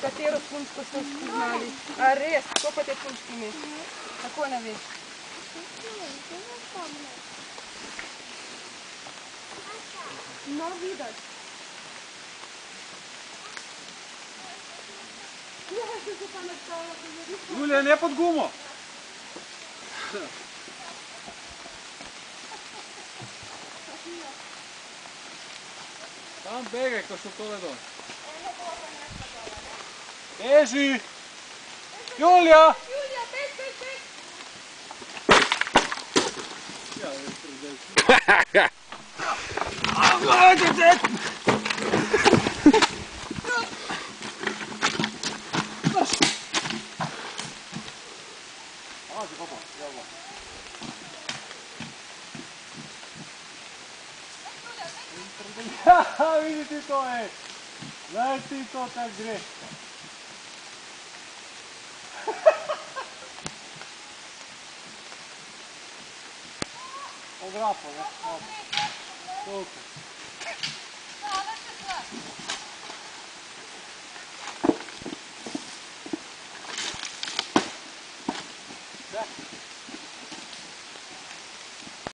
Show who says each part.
Speaker 1: katero punčko ste spoznali. A res, kako pa te punčke ime? Tako ne veš. No, vidiš.
Speaker 2: Julija, ne pod gumo! Tam begaj, ko so tole dol. Beži! Julija!
Speaker 1: Julija, bež, bež, bež!
Speaker 2: Ja, veš, prezdaj. Gledajte, dec! Pazi, papa, evo. Ja, vidi ti to, ej! Daj ti to, kak gre. Ograpo, ne? Toliko. Da.